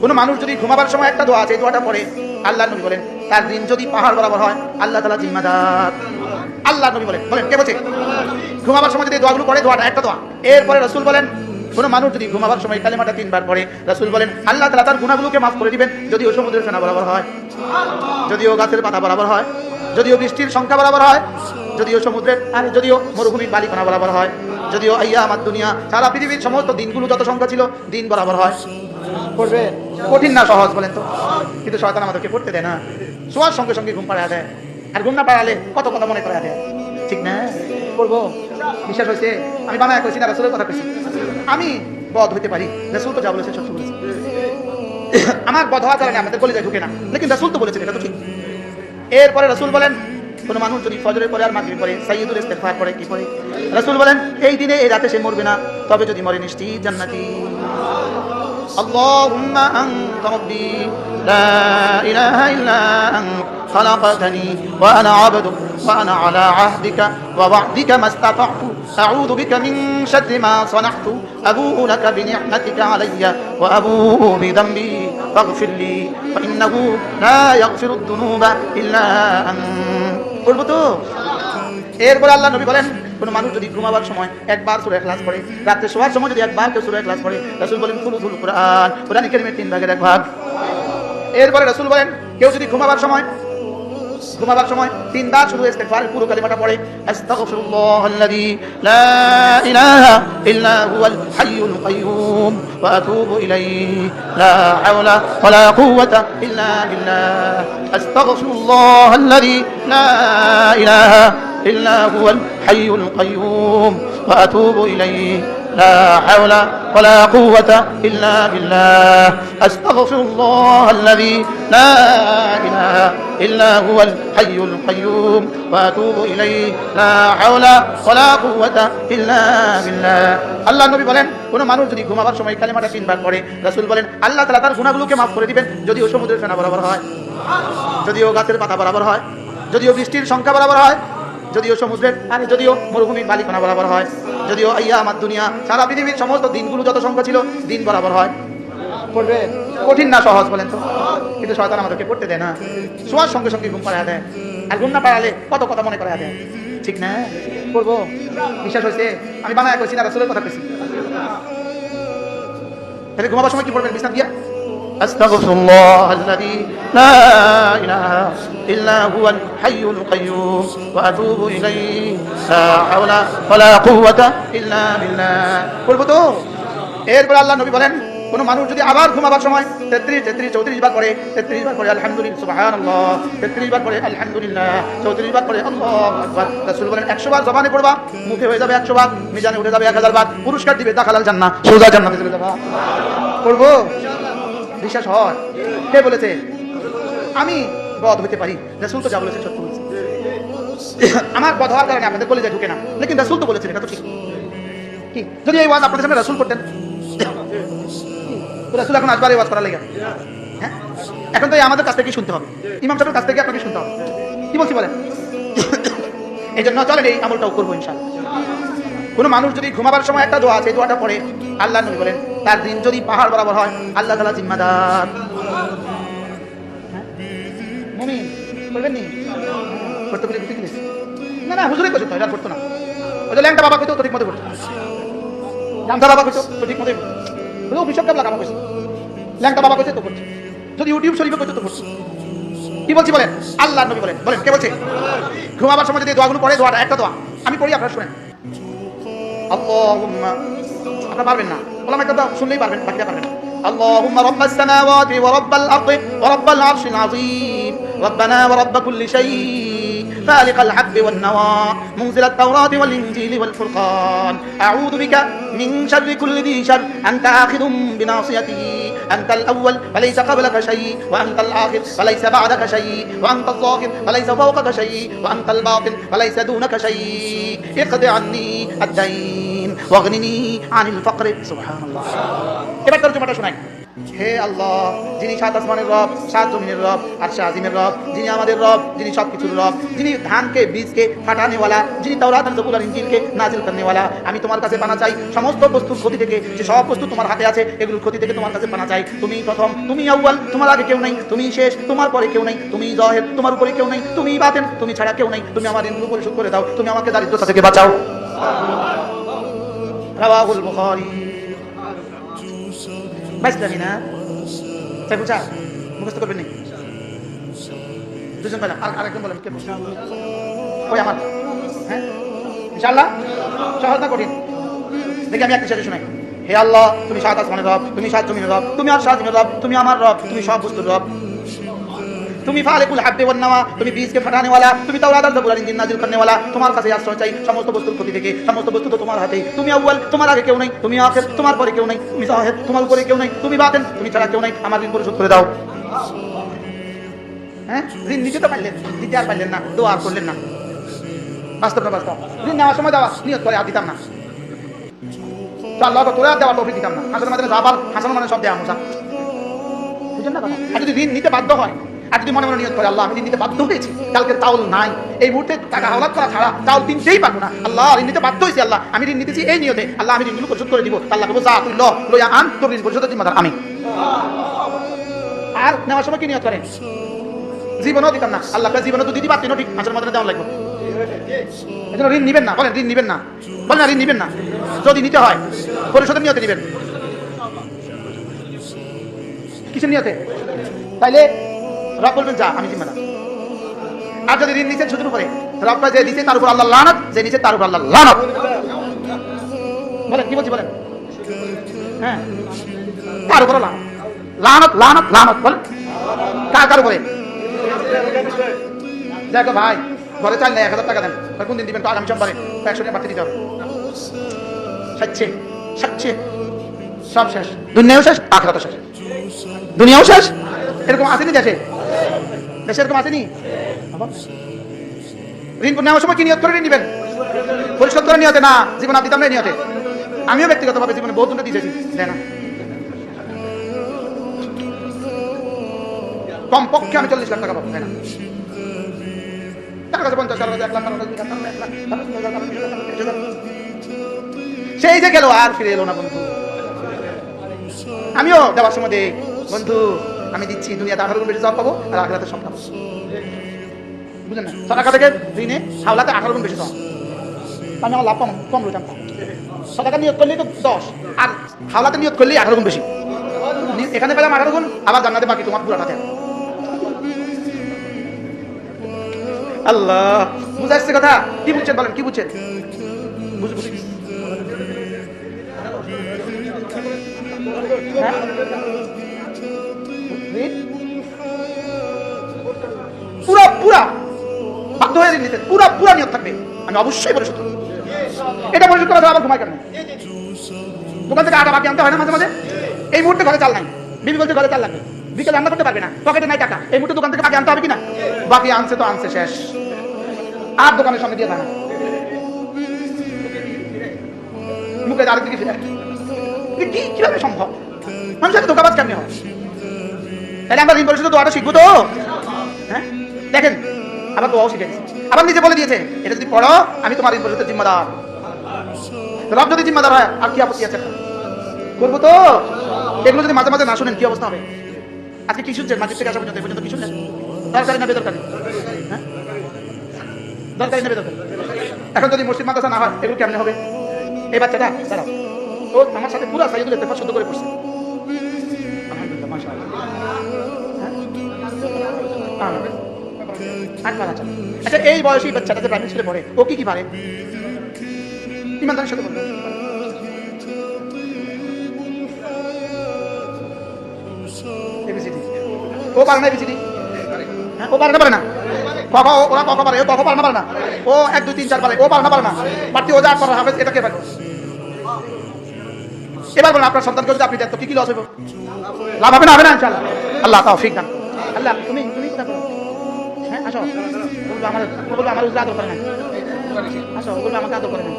কোন মানুষ যদি ঘুমাবার সময় একটা দোয়া আছে, এই দোয়াটা পড়ে, আল্লাহ নবী বলেন তার দিন যদি পাহাড় বরাবর হয়, আল্লাহ তাআলা জিম্মাদার। আল্লাহ নবী বলেন, বলেন কে বলছে? ঘুমাবার সময় যদি দোয়াগুলো পড়ে, দোয়াটা একটা দোয়া। এরপরে রাসূল বলেন কোন মানুষ যদি ঘুমাবার সময় কালিমাটা 3 বার পড়ে, রাসূল বলেন আল্লাহ তাআলা তার গুনাহগুলোকে মাফ করে দিবেন, যদিও সমুদ্রের ফেনা বরাবর হয়, যদিও গাছের পাতা বরাবর হয়, যদিও বৃষ্টির সংখ্যা বরাবর হয়, যদিও সমুদ্রের যদিও মরুভূমির বালিকণা বরাবর হয়, যদিও আইয়ামাদ দুনিয়া সারা পৃথিবীর সমস্ত দিনগুলো যত সংখ্যা ছিল দিন বরাবর হয়। পড়বে কঠিন না সহজ বলেন তো? কিন্তু শয়তান আমাদেরকে পড়তে দেয় না, শোয়ার সঙ্গে সঙ্গে ঘুম পাড়ায় দেয়, আর ঘুম না পাড়ালে কত কথা মনে করায় দেয়। ঠিক না? পড়বো, বিশ্বাস হয়েছে? আমি বানায় কইছি না, রাসূলের কথা কইছি। আমি বদ হইতে পারি, রাসূল তো যা বলেছে সত্য বলেছে। আমার বদ হওয়ার কারণে আমাদের কলিজায় ঢুকে না, লেকিন রাসূল তো বলেছেন, এটা তো ঠিক। এরপরে রাসূল বলেন কোন মানুষ যদি ফজরের পরে আর মাগরিব পরে সাইয়্যিদুল ইস্তিগফার পড়ে, কি পড়ে? রাসূল বলেন এই দিনে এই রাতে সে মরবে না, তবে যদি মরে নিশ্চিত জান্নাতি। اللهم أنت ربي لا إله إلا أنت خلقتني وأنا عبدك وأنا على عهدك ووعدك ما استطعت أعوذ بك من شر ما صنعت أبوء لك بنعمتك علي وأبوء بذنبي فاغفر لي فإنه لا يغفر الذنوب إلا أنت। বলবো তো? এরপর আল্লাহ নবী বলেন কোন মানুষ যদি ঘুমাবার সময় একবার সূরা ইখলাস পড়ে, রাতে শোয়ার সময় যদি একবার কেউ সূরা ইখলাস পড়ে, রাসূল বলেন সুলুসুল কুরআন, কোরআন কারীমের 3 ভাগের 1 ভাগ। এরপরে রাসূল বলেন কেউ যদি ঘুমাবার সময় 3 বার শুধু ইস্তিগফারের পুরো কালিমাটা পড়ে, আস্তাগফিরুল্লাহাল্লাযী লা ইলাহা ইল্লা হুয়াল হাইয়ুল কাইয়্যুম ওয়া আতুবু ইলাইহি লা হাওলা ওয়ালা কুওয়াতা ইল্লা বিল্লাহ, আস্তাগফিরুল্লাহাল্লাযী লা ইলাহা إلا هو الحي القيوم وأتوب إليه لا حول ولا قوة إلا بالله، أستغفر الله الذي لا إله إلا هو الحي القيوم وأتوب إليه لا حول ولا قوة إلا بالله। আল্লাহ নবী বলেন কোন মানুষ যদি ঘুমাবার সময় কালিমাটা 3 বার পড়ে, রাসূল বলেন আল্লাহ তাআলা তার গুনাহগুলোকে মাফ করে দিবেন, যদিও সমুদ্রের ফেনা বরাবর হয়, যদিও গাছের পাতা বরাবর হয়, যদিও বৃষ্টির সংখ্যা বরাবর হয়, যদিও সমুদ্রের যদিও মরুভূমির বালিকণা বরাবর হয়, যদিও আইয়ামাদ দুনিয়া সারা পৃথিবীর সমস্ত দিনগুলো যত সংখ্যা ছিল দিন বরাবর হয়। পড়বে কঠিন না সহজ বলেন তো? কিন্তু শয়তান আমাদেরকে পড়তে দেয় না, শোয়ার সঙ্গে সঙ্গে ঘুম পাড়ায় দেয়, আর ঘুম না পাড়ালে কত কথা মনে করায় দেয়। ঠিক না? পড়বো, বিশ্বাস হয়েছে? আমি বানায় কইছি না, রাসূলের কথা কইছি। তাহলে ঘুমাবার সময় কি পড়বেন? বিছানা দিয়া আস্তাগফিরুল্লাহাল্লাযী লা ইলাহা ইল্লা হুয়াল হাইয়ুল কাইয়্যুম ওয়া আতুবু ইলাইহি লা হাওলা ওয়ালা কুওয়াতা ইল্লা বিল্লাহ। বলবো তো? এরপর আল্লাহ নবী বলেন কোন মানুষ যদি আবার ঘুমাবার সময় 33 বার পড়ে, 33 বার পড়ে আলহামদুলিল্লাহ সুবহানাল্লাহ, 33 বার পড়ে আলহামদুলিল্লাহ, 34 বার পড়ে আল্লাহু আকবার, রাসূল বলেন 100 বার জবানে পড়বা, মুখে হয়ে যাবে 100 বার, মিজানে উঠে যাবে 1000 বার, পুরস্কার দিবে দাখালাল জান্নাহ, সোজা জান্নাতে চলে যাবা। পড়বো, বিশ্বাস হয়? কে বলেছে? আমি বদ হইতে পারি, রাসূল তো যা বলেছে সত্য বলেছে। আমার বদ হওয়ার কারণে আমাদের কলিজায় ঢুকে না, লেকিন রাসূল তো বলেছেন, এটা তো ঠিক। কি যদি এই ওয়াজ আপনাদের সামনে রাসূল করতেন, তো রাসূল এখন আসবার এই ওয়াজ করার লাগা? হ্যাঁ, এখন তো আমাদের কাছ থেকে শুনতে হবে, ইমাম সাহেবের কাছ থেকে আপনাকে শুনতে হবে। কি বলছি বলেন? এই জন্য চলেন এই আমলটাও করবো ইনশাআল্লাহ। কোন মানুষ যদি ঘুমাবার সময় একটা দোয়া আছে, এই দোয়াটা পড়ে, আল্লাহ নবী বলেন তার দিন যদি পাহাড় বরাবর হয়, আল্লাহ তাআলা জিম্মাদার। মুমিন বলবেন নি করতে বলে বুঝতে গেছে না? না, হুজুরে কইতো এটা করতো না, ওই যে ল্যাংটা বাবা কইতো তো ঠিক মতো করতো, ল্যাংটা বাবা কইতো তো ঠিক মতো করতো, ও বিশপ কাবলা কাম কইছে, ল্যাংটা বাবা কইছে তো করছে, যদি ইউটিউব শরীফে কইতো তো করছে। কি বলছি বলেন? আল্লাহ নবী বলেন, বলেন কে বলছে? ঘুমাবার সময় যদি দোয়াগুলো পড়ে, দোয়াটা একটা দোয়া, আমি পড়ি আপনারা শুনেন। আল্লাহুম্মা, আপনারা পারবেন না, ওলামা একটা শুনলেই পারবেন, বাকিটা পারবেন। اللهم رب السماوات ورب الأرض ورب العرش العظيم ربنا ورب كل شيء فالق الحب والنوى منزل التوراة والإنجيل والفرقان أعوذ بك من شر كل ذي شر أنت آخذ بناصيته أنت الأول فليس قبلك شيء وأنت الآخر فليس بعدك شيء وأنت الظاهر فليس فوقك شيء وأنت الباطن فليس دونك شيء اقض عني الدين واغنني عن الفقر। سبحان الله। এবার তর্জমাটা শোনাই। হে আল্লাহ, যিনি সাত আসমানের রব, সাত জমিনের রব, আরশে আজিমের রব, যিনি আমাদের রব, যিনি সবকিছুর রব, যিনি ধানকে বীজকে ফাটানেওয়ালা, যিনি তাওরাত আর জবুর আর ইনজিলকে নাজিল করনেওয়ালা, আমি তোমার কাছে পানা চাই সমস্ত বস্তুর ক্ষতি থেকে। যে সব বস্তু তোমার হাতে আছে, এগুলোর ক্ষতি থেকে তোমার কাছে পানা চাই। তুমি প্রথম, তুমি আউয়াল, তোমার আগে কেউ নাই। তুমি শেষ, তোমার পরে কেউ নাই। তুমি জাহির, তোমার উপরে কেউ নাই। তুমি বাতিন, তুমি ছাড়া কেউ নাই। তুমি আমার ঋণগুলো পরিশোধ করে দাও। তুমি আমাকে দারিদ্রতা থেকে বাঁচাও। রাওয়াহুল বুখারী। বাইসলামি না তাই বুঝা মুখস্থ করবেন নাকি? দুজন পেলাম, আরেকজন বলেন কে প্রশ্ন? ওই আমার, হ্যাঁ ইনশাআল্লাহ সহজ না কঠিন? দেখি আমি একটা সাথে শোনাই। হে আল্লাহ, তুমি সাত আসমানের রব, তুমি সাত জমিনের রব, তুমি আর সাত জমিনের রব, তুমি আমার রব, তুমি সব বস্তুর রব। তুমি ফালিকুল হাব্বি ওয়ান নাওয়া, তুমি বীজকে ফাটানেওয়ালা, তুমি তাওরাত আর জবুর আর ইনজিল নাজিল করনেওয়ালা। তোমার কাছে আশ্রয় চাই সমস্ত বস্তুর ক্ষতি থেকে। সমস্ত বস্তু তো তোমার হাতে। তুমি আউয়াল, তোমার আগে কেউ নাই। তুমি আখির, তোমার পরে কেউ নাই। তুমি জাহির, তোমার উপরে কেউ নাই। তুমি বাতিন, তুমি ছাড়া কেউ নাই। আমার ঋণ পরিশোধ করে দাও। হ্যাঁ, ঋণ নিতে তো পারলেন, দিতে আর পারলেন না, দোয়া আর করলেন না। বাস্তব না বাস্তব? ঋণ নেওয়ার সময় দেওয়া নিয়ত করে আর দিতাম না, আল্লাহ তোরা দেওয়ার তৌফিক দিতাম না। হাসান মানে যাবার হাসান মানে সব দেওয়া মোসা, বুঝলেন না কথা? আর যদি ঋণ নিতে বাধ্য হয়, আর যদি মনে মনে নিয়ত করে আল্লাহ আমি ঋণ নিতে বাধ্য হয়েছি, কালকে চাউল নাই, এই মুহূর্তে টাকা হাওলাত করা ছাড়া চাউল কিনতেই পারবো না, আল্লাহ ঋণ নিতে বাধ্য হয়েছি, আল্লাহ আমি ঋণ নিতেছি এই নিয়তে, আল্লাহ আমি ঋণগুলো পরিশোধ করে দিব। আল্লাহ বলবো যা তুই লইয়া আন, তোর ঋণ পরিশোধের জিম্মাদার আমি। আর নেওয়ার সময় কি নিয়ত করেন? জীবনও দিতাম না, আল্লাহ জীবনও তো দিতে পারতেন ঠিক, মাঝের মধ্যে দেওয়া লাগবে। এজন্য ঋণ নিবেন না, বলেন ঋণ নিবেন না, বলেন না ঋণ নিবেন না। যদি নিতে হয় পরিশোধের নিয়তে নিবেন। কিসের নিয়তে? তাইলে রব বলবেন যা আমি জিম্মাদার। আর যদি ঋণ নিচ্ছেন সুদের উপরে, রবটা যে দিচ্ছে তার উপর আল্লাহ লানত, যে নিচ্ছে তার উপর আল্লাহ লানত। বলেন কি বলছি বলেন? হ্যাঁ, কার উপর লানত? লানত লানত লানত বলেন কার কার উপরে? দেখো ভাই, ঘরে চাল নেই, 1000 টাকা দেন, কোন দিন দিবেন? তো আগামী সোমবারে 100 টাকা বাড়তে দিতে হবে। সাচ্ছে সাচ্ছে সব শেষ, দুনিয়াও শেষ, আখিরাতও শেষ। দুনিয়াও শেষ। এরকম আসেনি দেশে? দেশে এরকম আসেনি? ঋণ নেওয়ার সময় কি নিয়ত করে ঋণ নিবেন? পরিশোধ করে নিয়তে না, জীবন আপনি দিতাম না নিয়তে। আমিও ব্যক্তিগতভাবে জীবনে বহুত জনকে দিয়েছি, দেয় না। কমপক্ষে আমি 40 লাখ টাকা পাবো, তাই না? কাছে 50, 1 লাখ, 1 লাখ, সেই যে গেল আর ফিরে এলো না বন্ধু। আমিও দেওয়ার সময় দেই বন্ধু, আমি দিচ্ছি, দুনিয়াতে 18 গুণ বেশি সওয়াব পাবো, আর আখিরাতে সব পাবো। বুঝলেন না? সাদাকা থেকে ঋণে হাওলাতে 18 গুণ বেশি সওয়াব। আমি আমার লাভ কম লইতাম। সাদাকা নিয়ত করলেই তো 10, আর হাওলাতে নিয়ত করলেই 18 গুণ বেশি। এখানে পেলাম 18 গুণ, আবার জান্নাতে বাকি তোমার পুরোটা থাকে। আল্লাহ, বুঝা আসছে কথা? কি বুঝছেন বলেন, কি বুঝছেন? বুঝি পুরা পুরা বাধ্য হয়ে নিতে, পুরা পুরা নিয়ত থাকবে আমি অবশ্যই পরিশোধ করব। এটা পরিশোধ করা আবার ঘুমাই কেন? দোকান থেকে আটা বাকি আনতে হয় না মাঝে মাঝে? এই মুহূর্তে ঘরে চাল নাই, বিবি বলছে ঘরে চাল লাগবে, বিকেল রান্না করতে পারবে না, পকেটে নাই টাকা, এই মুহূর্তে দোকান থেকে বাকি আনতে হবে কিনা? বাকি আনছে তো আনছে, শেষ। আর দোকানের সামনে দিয়ে দাঁড়া, মুখে আরেক দিকে ফিরে, কি কিভাবে সম্ভব? মানুষের ধোকাবাজ কেমনি হয়? তাহলে আমরা ঋণ পরিশোধের দোয়াটা শিখবো তো? হ্যাঁ, দেখেন আবার দোয়াও শিখে, আবার নিজে বলে দিয়েছে এটা যদি পড়ো আমি তোমার ঋণ পরিশোধের জিম্মাদার। রব যদি জিম্মাদার হয় আর কি আপত্তি আছে? করবো তো। এগুলো যদি মাঝে মাঝে না শুনেন কি অবস্থা হবে? আজকে কি শুনছেন? মাঝে থেকে আসা পর্যন্ত কি শুনলেন? দরকারি না বেদরকারি? হ্যাঁ, দরকারি না বেদরকারি? এখন যদি মসজিদ মাদ্রাসা না হয় এগুলো কেমনে হবে? এই বাচ্চাটা দাঁড়াও, ও আমার সাথে পুরো সাইদুল ইত্তেফাক শুদ্ধ করে পড়ছে, আলহামদুলিল্লাহ, মাশাআল্লাহ। আচ্ছা, এই বয়সী বাচ্চাটা যে প্রাইমারি স্কুলে পড়ে, ও কি পারে? ইমানদারের সাথে বলবে এবিসিডি ও পারে না, এবিসিডি হ্যাঁ ও পারে না, পারে না। ওরা ক পারে, ও ক পারে না, পারে না। ও 1 2 3 4 পারে, ও পারে না, পারে না। বাড়তি ও যা করা হবে এটাকে পারে। এবার বলুন আপনার সন্তানকে যদি আপনি দেন তো কি লস হবে? লাভ হবে না, হবে না? ইনশাআল্লাহ। আল্লাহ তাওফিক দান। আল্লাহ তুমি কোথা করো? হ্যাঁ আসো, বলবো আমার উজরা আদর করে না, আসো বলবো আমাকে আদর করে না।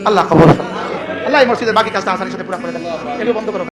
আল্লাহ কবুল করুন। আল্লাহ এই মসজিদের বাকি কাজটা আসানির সাথে পুরা করে দেন। এগুলো বন্ধ করো।